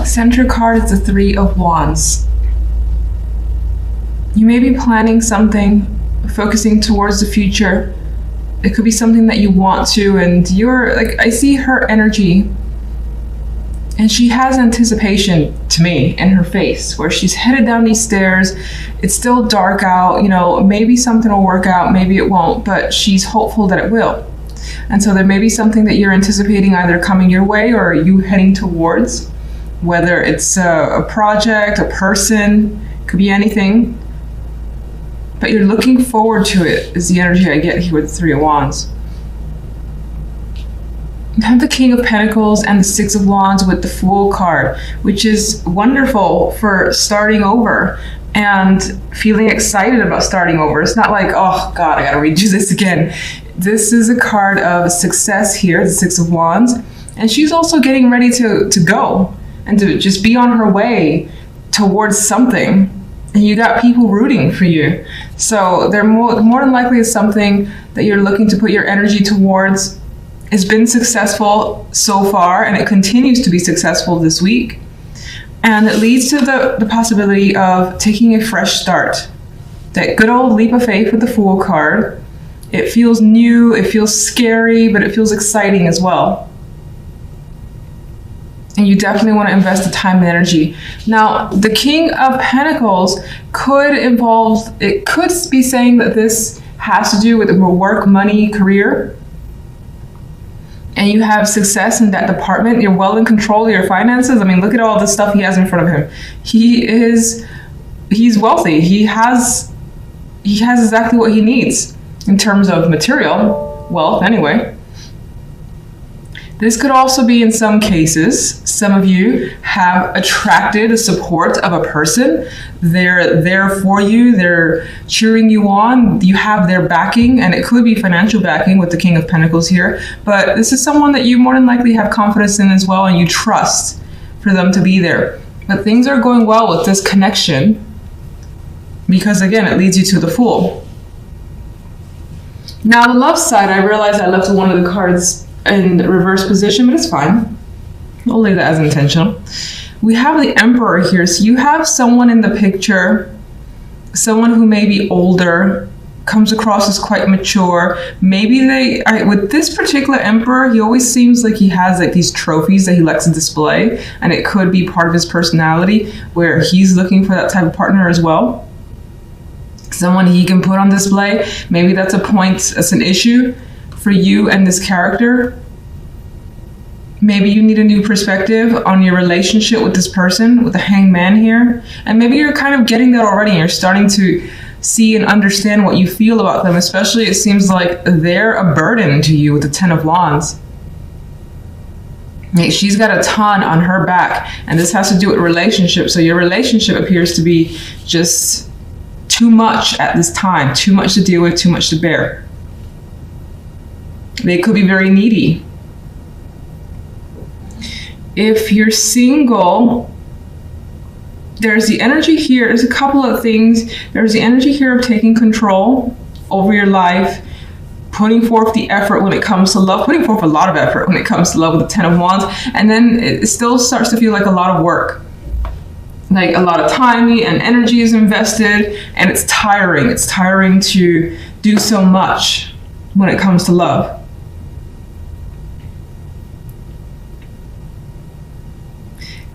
Center card is the Three of Wands. You may be planning something, focusing towards the future. It could be something that you want to, and you're like, I see her energy, and she has anticipation to me in her face, where she's headed down these stairs. It's still dark out, you know, maybe something will work out, maybe it won't, but she's hopeful that it will. And so there may be something that you're anticipating either coming your way or you heading towards, whether it's a project, a person, could be anything. But you're looking forward to it, is the energy I get here with the Three of Wands. You have the King of Pentacles and the Six of Wands with the Fool card, which is wonderful for starting over and feeling excited about starting over. It's not like, oh God, I gotta redo this again. This is a card of success here, the Six of Wands. And she's also getting ready to go and to just be on her way towards something. And you got people rooting for you. So they're more than likely is something that you're looking to put your energy towards. It's been successful so far, and it continues to be successful this week. And it leads to the possibility of taking a fresh start. That good old leap of faith with the Fool card. It feels new, it feels scary, but it feels exciting as well. And you definitely want to invest the time and energy. Now, the King of Pentacles could be saying that this has to do with work, money, career. And you have success in that department. You're well in control of your finances. I mean, look at all the stuff he has in front of him. He's wealthy. He has exactly what he needs in terms of material wealth anyway. This could also be, in some cases, some of you have attracted the support of a person. They're there for you. They're cheering you on. You have their backing, and it could be financial backing with the King of Pentacles here. But this is someone that you more than likely have confidence in as well, and you trust for them to be there. But things are going well with this connection because, again, it leads you to the Fool. Now, the love side, I realized I left one of the cards in reverse position, but it's fine. We'll leave that as intentional. We have the Emperor here. So you have someone in the picture, someone who may be older, comes across as quite mature. Maybe with this particular Emperor, he always seems like he has like these trophies that he likes to display, and it could be part of his personality where he's looking for that type of partner as well. Someone he can put on display. Maybe that's an issue for you and this character. Maybe you need a new perspective on your relationship with this person, with the Hanged Man here. And maybe you're kind of getting that already and you're starting to see and understand what you feel about them. Especially it seems like they're a burden to you with the Ten of Wands. She's got a ton on her back, and this has to do with relationships. So your relationship appears to be just too much at this time, too much to deal with, too much to bear. They could be very needy. If you're single, there's the energy here. There's a couple of things. There's the energy here of taking control over your life, putting forth the effort when it comes to love, putting forth a lot of effort when it comes to love with the Ten of Wands. And then it still starts to feel like a lot of work. Like a lot of time and energy is invested, and it's tiring. It's tiring to do so much when it comes to love.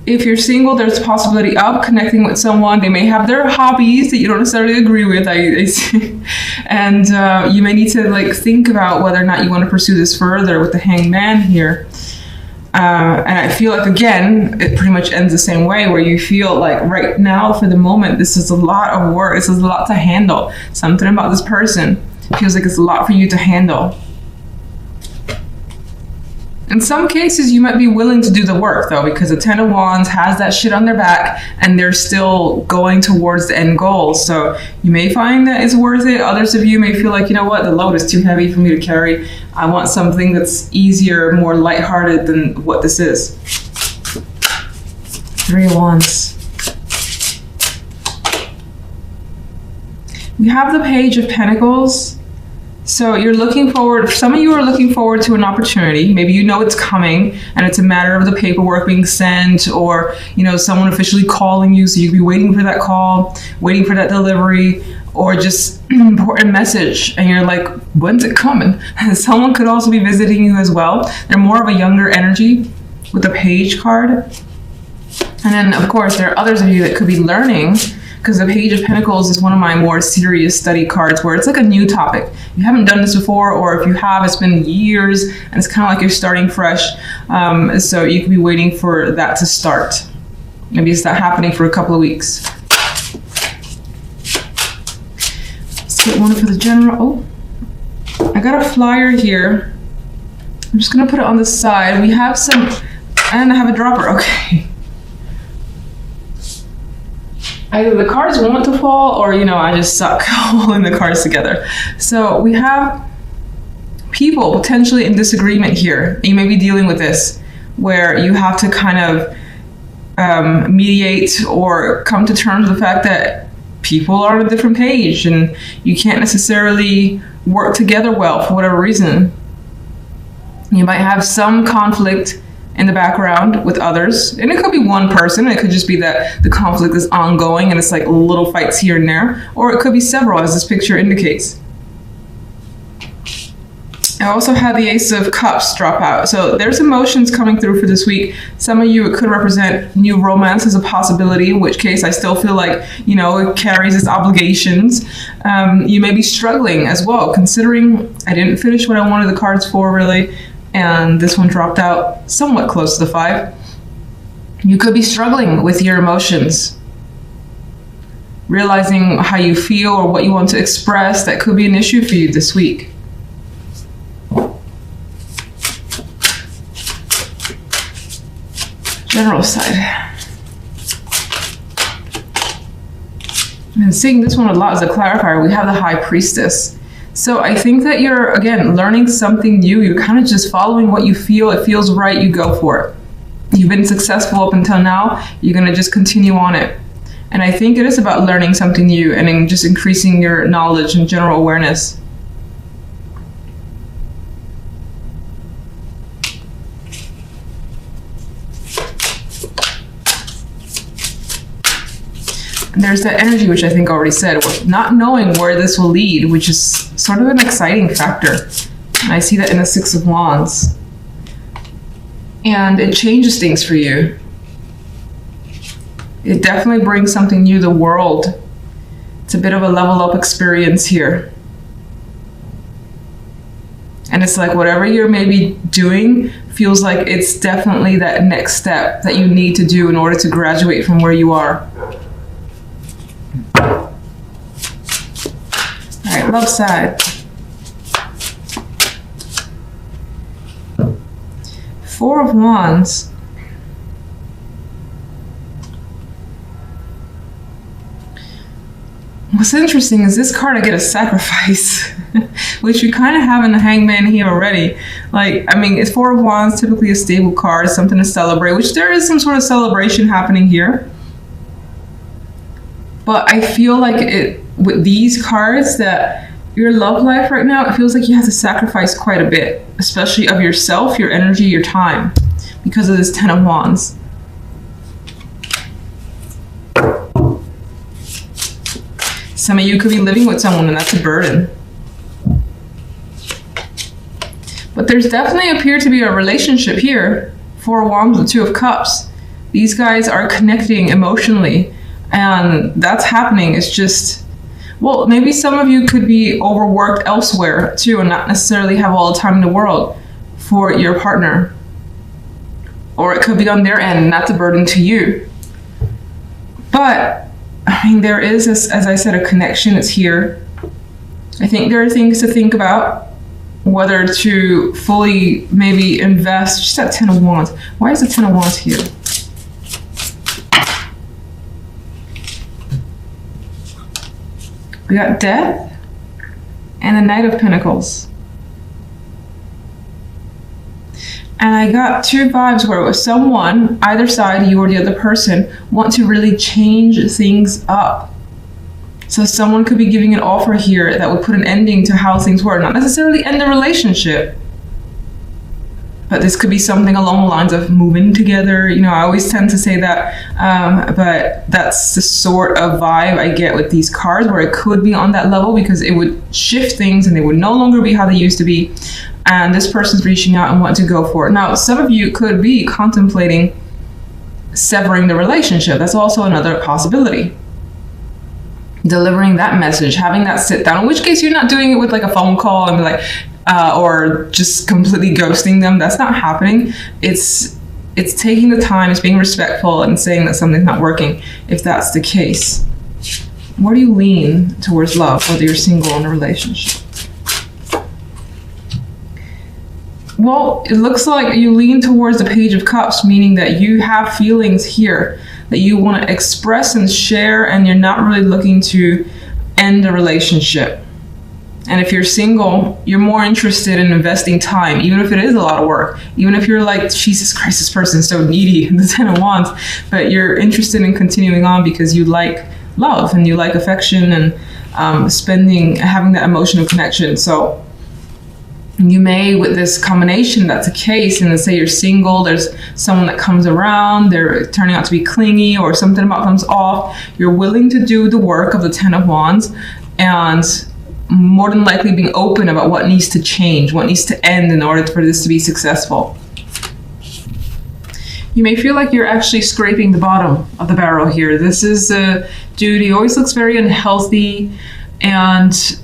If you're single, there's a possibility of connecting with someone. They may have their hobbies that you don't necessarily agree with, I see. And you may need to think about whether or not you want to pursue this further with the Hanged Man here. And I feel like, again, it pretty much ends the same way, where you feel like right now, for the moment, this is a lot of work. This is a lot to handle. Something about this person feels like it's a lot for you to handle. In some cases, you might be willing to do the work, though, because the Ten of Wands has that shit on their back, and they're still going towards the end goal. So you may find that it's worth it. Others of you may feel like, you know what, the load is too heavy for me to carry. I want something that's easier, more lighthearted than what this is. Three of Wands. We have the Page of Pentacles. So you're looking forward, some of you are looking forward to an opportunity. Maybe you know it's coming and it's a matter of the paperwork being sent, or, you know, someone officially calling you. So you'd be waiting for that call, waiting for that delivery, or just an important message. And you're like, when's it coming? And someone could also be visiting you as well. They're more of a younger energy with the Page card. And then, of course, there are others of you that could be learning, because the Page of Pentacles is one of my more serious study cards, where it's like a new topic. You haven't done this before, or if you have, it's been years, and it's kind of like you're starting fresh. So you could be waiting for that to start. Maybe it's not happening for a couple of weeks. Let's get one for the general. Oh, I got a flyer here. I'm just gonna put it on the side. We have some, and I have a dropper, okay. Either the cards want to fall, or, you know, I just suck holding the cards together. So we have people potentially in disagreement here. You may be dealing with this, where you have to kind of mediate or come to terms with the fact that people are on a different page and you can't necessarily work together well for whatever reason. You might have some conflict in the background with others, and it could be one person. It could just be that the conflict is ongoing and it's like little fights here and there, or it could be several, as this picture indicates. I also had the Ace of Cups drop out, so there's emotions coming through for this week. Some of you, it could represent new romance as a possibility, in which case I still feel like, you know, it carries its obligations. You may be struggling as well, considering I didn't finish what I wanted the cards for, really. And this one dropped out somewhat close to the 5. You could be struggling with your emotions, realizing how you feel or what you want to express. That could be an issue for you this week. General side. And seeing this one a lot as a clarifier, we have the High Priestess. So I think that you're, again, learning something new. You're kind of just following what you feel. It feels right, you go for it. You've been successful up until now. You're going to just continue on it. And I think it is about learning something new and just increasing your knowledge and general awareness. There's that energy, which I think I already said, not knowing where this will lead, which is sort of an exciting factor. And I see that in the Six of Wands. And it changes things for you. It definitely brings something new to the world. It's a bit of a level up experience here. And it's like whatever you're maybe doing feels like it's definitely that next step that you need to do in order to graduate from where you are. Alright, love side. 4 of Wands. What's interesting is this card I get a sacrifice, which we kind of have in the Hangman here already. Like, I mean, it's 4 of Wands, typically a stable card, something to celebrate, which there is some sort of celebration happening here. But I feel like with these cards, that your love life right now, it feels like you have to sacrifice quite a bit, especially of yourself, your energy, your time, because of this 10 of Wands. Some of you could be living with someone and that's a burden. But there's definitely appear to be a relationship here. 4 of Wands with 2 of Cups. These guys are connecting emotionally. And that's happening. It's just, well, maybe some of you could be overworked elsewhere too and not necessarily have all the time in the world for your partner. Or it could be on their end and that's a burden to you. But, I mean, there is, as I said, a connection. It's here. I think there are things to think about, whether to fully maybe invest. Just that 10 of Wands. Why is the 10 of Wands here? We got Death and the Knight of Pentacles. And I got 2 vibes where it was someone, either side, you or the other person, want to really change things up. So someone could be giving an offer here that would put an ending to how things were. Not necessarily end the relationship, but this could be something along the lines of moving together. You know, I always tend to say that, but that's the sort of vibe I get with these cards, where it could be on that level because it would shift things and they would no longer be how they used to be. And this person's reaching out and wanting to go for it. Now, some of you could be contemplating severing the relationship. That's also another possibility. Delivering that message, having that sit down, in which case you're not doing it with like a phone call and be like, or just completely ghosting them. That's not happening. It's taking the time, it's being respectful and saying that something's not working, if that's the case. Where do you lean towards love, whether you're single or in a relationship? Well, it looks like you lean towards the Page of Cups, meaning that you have feelings here that you want to express and share, and you're not really looking to end a relationship. And if you're single, you're more interested in investing time, even if it is a lot of work. Even if you're like, Jesus Christ, this person's so needy, the 10 of Wands, but you're interested in continuing on because you like love and you like affection and having that emotional connection. So you may, with this combination, that's a case, and let's say you're single, there's someone that comes around, they're turning out to be clingy, or something about comes off, you're willing to do the work of the 10 of Wands, and more than likely being open about what needs to change, what needs to end in order for this to be successful. You may feel like you're actually scraping the bottom of the barrel here. This is a dude, he always looks very unhealthy, and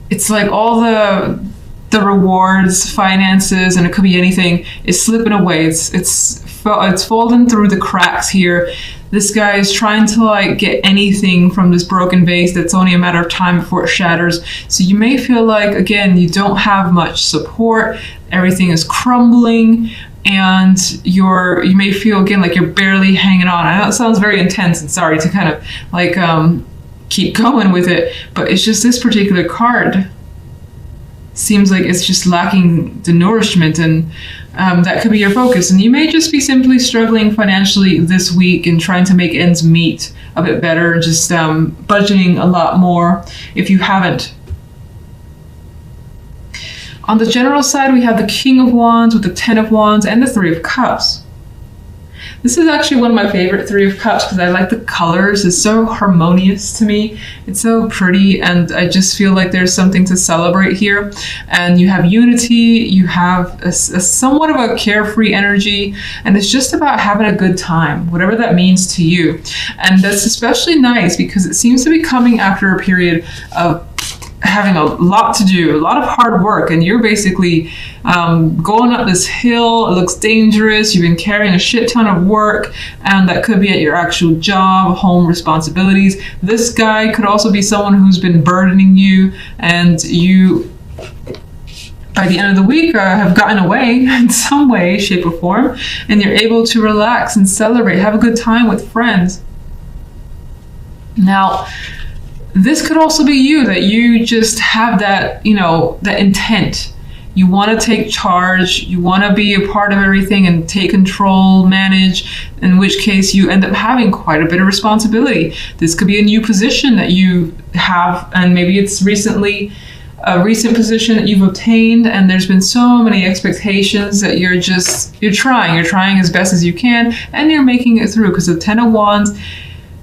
it's like all the rewards, finances, and it could be anything, is slipping away. It's fallen through the cracks here. This guy is trying to like get anything from this broken vase that's only a matter of time before it shatters. So you may feel like, again, you don't have much support, everything is crumbling, and you may feel again like you're barely hanging on. I know it sounds very intense, and sorry to kind of like keep going with it, but it's just this particular card seems like it's just lacking the nourishment, and that could be your focus. And you may just be simply struggling financially this week and trying to make ends meet a bit better, just budgeting a lot more if you haven't. On the general side, we have the King of Wands with the 10 of Wands and the 3 of Cups. This is actually one of my favorite 3 of Cups because I like the colors. It's so harmonious to me. It's so pretty, and I just feel like there's something to celebrate here. And you have unity, you have a somewhat of a carefree energy, and it's just about having a good time, whatever that means to you. And that's especially nice because it seems to be coming after a period of having a lot to do, a lot of hard work, and you're basically going up this hill. It looks dangerous. You've been carrying a shit ton of work, and that could be at your actual job, home responsibilities. This guy could also be someone who's been burdening you, and you, by the end of the week, have gotten away in some way, shape, or form, and you're able to relax and celebrate, have a good time with friends. Now, this could also be you, that you just have that, that intent. You want to take charge, you want to be a part of everything and take control, manage, in which case you end up having quite a bit of responsibility. This could be a new position that you have, and maybe it's a recent position that you've obtained, and there's been so many expectations that you're trying as best as you can, and you're making it through, because the 10 of Wands,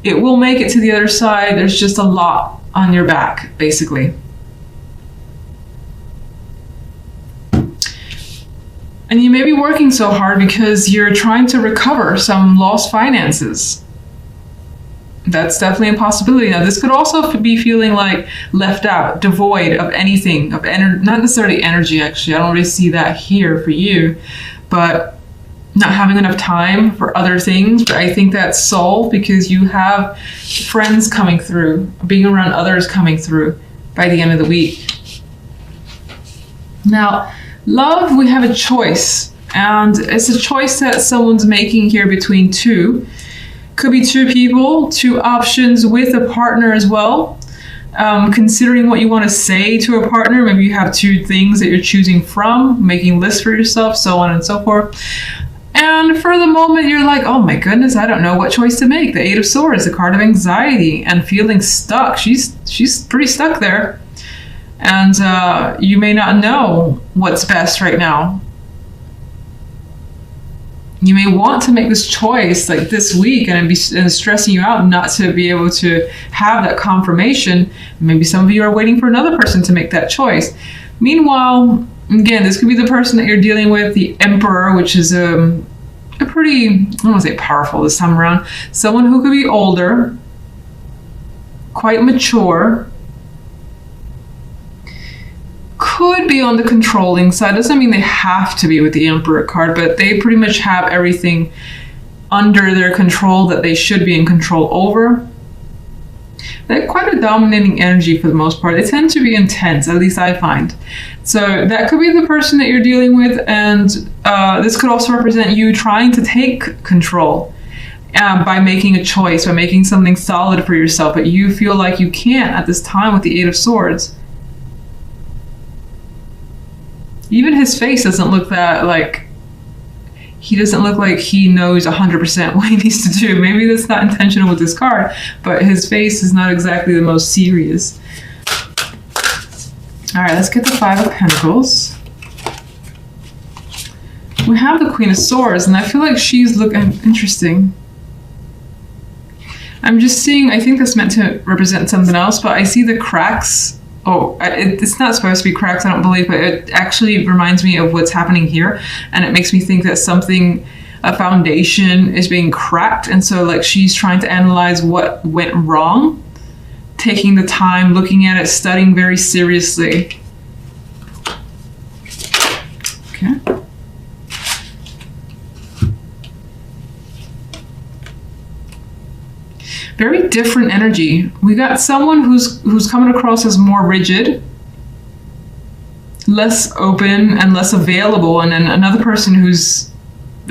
it will make it to the other side. There's just a lot on your back, basically. And you may be working so hard because you're trying to recover some lost finances. That's definitely a possibility. Now, this could also be feeling like left out, devoid of anything, of not necessarily energy, actually. I don't really see that here for you, but not having enough time for other things. But I think that's solved because you have friends coming through, being around others coming through by the end of the week. Now, love, we have a choice, and it's a choice that someone's making here between two. Could be two people, two options with a partner as well. Considering what you want to say to a partner, maybe you have two things that you're choosing from, making lists for yourself, so on and so forth. And for the moment, you're like, oh my goodness, I don't know what choice to make. The Eight of Swords, the card of anxiety and feeling stuck. She's pretty stuck there. And you may not know what's best right now. You may want to make this choice like this week, and it's stressing you out not to be able to have that confirmation. Maybe some of you are waiting for another person to make that choice. Meanwhile, again, this could be the person that you're dealing with, the Emperor, which is a pretty, I don't want to say powerful this time around. Someone who could be older, quite mature, could be on the controlling side. Doesn't mean they have to be with the Emperor card, but they pretty much have everything under their control that they should be in control over. They're quite a dominating energy for the most part. They tend to be intense, at least I find. So that could be the person that you're dealing with, and this could also represent you trying to take control by making a choice, by making something solid for yourself, but you feel like you can't at this time with the Eight of Swords. Even his face doesn't look that, like, he doesn't look like he knows 100% what he needs to do. Maybe that's not intentional with this card, but his face is not exactly the most serious. All right, let's get the Five of Pentacles. We have the Queen of Swords, and I feel like she's looking interesting. I'm just seeing, I think that's meant to represent something else, but I see the cracks. Oh, it's not supposed to be cracks, I don't believe, but it actually reminds me of what's happening here. And it makes me think that something, a foundation is being cracked. And so like she's trying to analyze what went wrong, taking the time, looking at it, studying very seriously. Okay. Very different energy. We got someone who's coming across as more rigid, less open and less available, and then another person who's,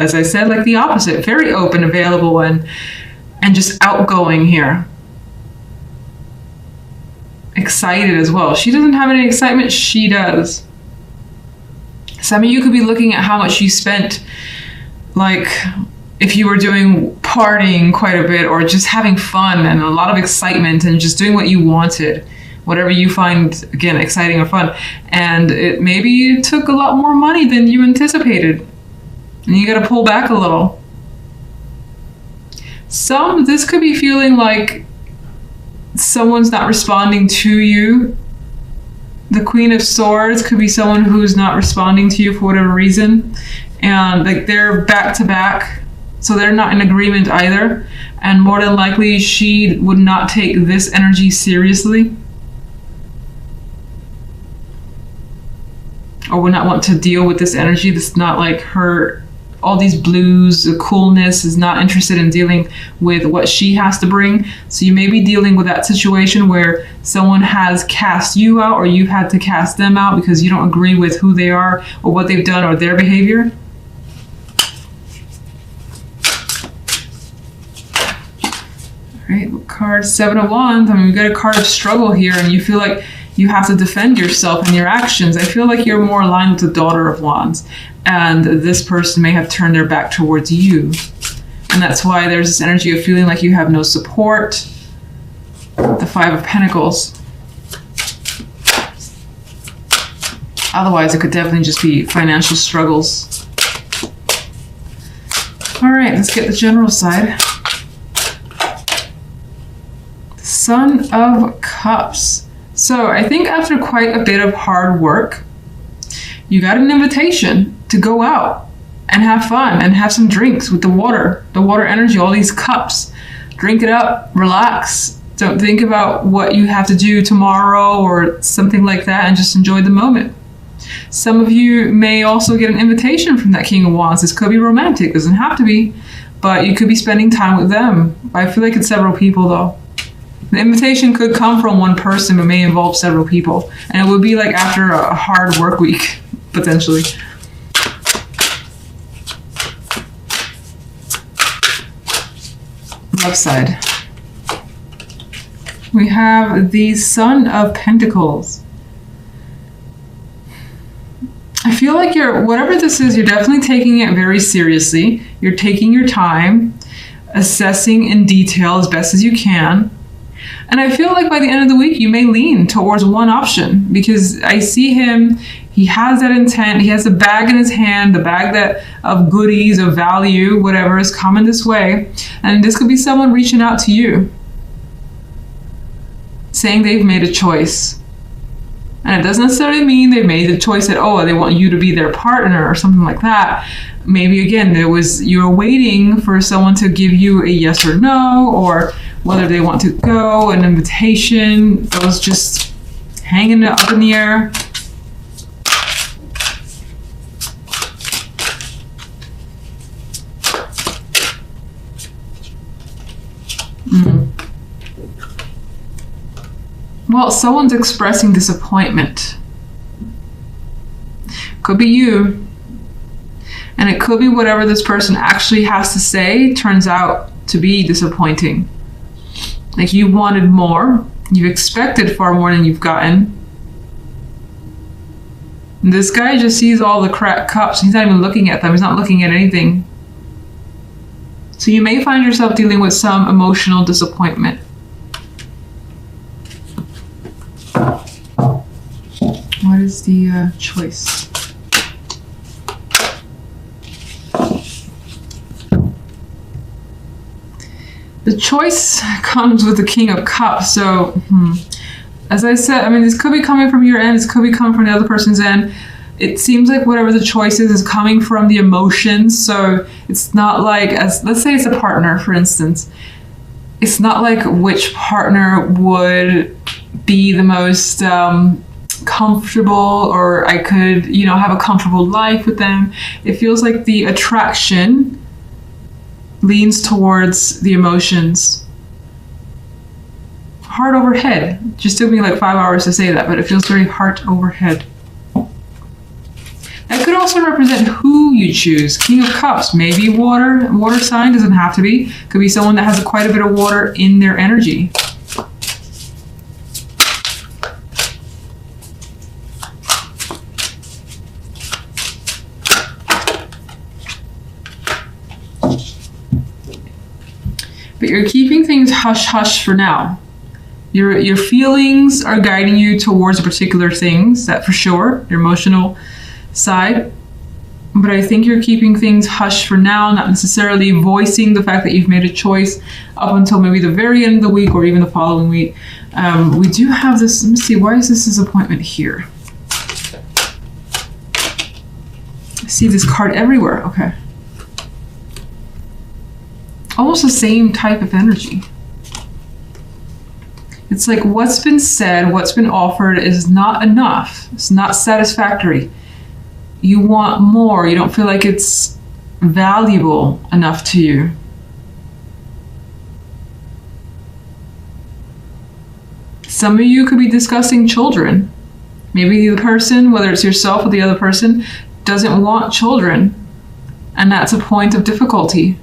as I said, like the opposite, very open, available, and just outgoing here. Excited as well. She doesn't have any excitement, she does. Some of you could be looking at how much you spent, like if you were doing partying quite a bit, or just having fun and a lot of excitement and just doing what you wanted, whatever you find, again, exciting or fun. And it maybe took a lot more money than you anticipated. And you got to pull back a little. This could be feeling like someone's not responding to you. The Queen of Swords could be someone who's not responding to you for whatever reason. And like they're back to back. So they're not in agreement either. And more than likely, she would not take this energy seriously. Or would not want to deal with this energy. This is not like her, all these blues, the coolness, is not interested in dealing with what she has to bring. So you may be dealing with that situation where someone has cast you out, or you've had to cast them out because you don't agree with who they are or what they've done or their behavior. Right, card Seven of Wands. I mean, we got a card of struggle here, and you feel like you have to defend yourself and your actions. I feel like you're more aligned with the Daughter of Wands, and this person may have turned their back towards you. And that's why there's this energy of feeling like you have no support. The Five of Pentacles. Otherwise, it could definitely just be financial struggles. All right, let's get the general side. Son of Cups. So I think after quite a bit of hard work, you got an invitation to go out and have fun and have some drinks with the water energy, all these cups. Drink it up, relax. Don't think about what you have to do tomorrow or something like that, and just enjoy the moment. Some of you may also get an invitation from that King of Wands. This could be romantic, doesn't have to be, but you could be spending time with them. I feel like it's several people though. The invitation could come from one person, but may involve several people. And it would be like after a hard work week, potentially. Left side. We have the Son of Pentacles. I feel like whatever this is, you're definitely taking it very seriously. You're taking your time, assessing in detail as best as you can. And I feel like by the end of the week, you may lean towards one option, because I see him, he has that intent, he has the bag in his hand, the bag of goodies, of value, whatever is coming this way. And this could be someone reaching out to you, saying they've made a choice. And it doesn't necessarily mean they've made the choice that, oh, they want you to be their partner or something like that. Maybe again, you're waiting for someone to give you a yes or no, or whether they want to go, an invitation, those just hanging up in the air. Well, someone's expressing disappointment. Could be you. And it could be whatever this person actually has to say turns out to be disappointing. Like, you wanted more. You expected far more than you've gotten. And this guy just sees all the cracked cups. He's not even looking at them. He's not looking at anything. So you may find yourself dealing with some emotional disappointment. What is the choice? The choice comes with the King of Cups. So, as I said, I mean, this could be coming from your end. This could be coming from the other person's end. It seems like whatever the choice is coming from the emotions. So it's not like, let's say it's a partner, for instance. It's not like which partner would be the most comfortable, or I could, have a comfortable life with them. It feels like the attraction leans towards the emotions. Heart over head. Just took me like 5 hours to say that, but it feels very heart over head. That could also represent who you choose. King of Cups, maybe water sign, doesn't have to be. Could be someone that has quite a bit of water in their energy. But you're keeping things hush-hush for now. Your feelings are guiding you towards particular things, that for sure, your emotional side. But I think you're keeping things hush for now, not necessarily voicing the fact that you've made a choice up until maybe the very end of the week or even the following week. We do have this, let me see, why is this disappointment here? I see this card everywhere, okay. Almost the same type of energy. It's like what's been said, what's been offered is not enough. It's not satisfactory. You want more. You don't feel like it's valuable enough to you. Some of you could be discussing children. Maybe the person, whether it's yourself or the other person, doesn't want children. And that's a point of difficulty.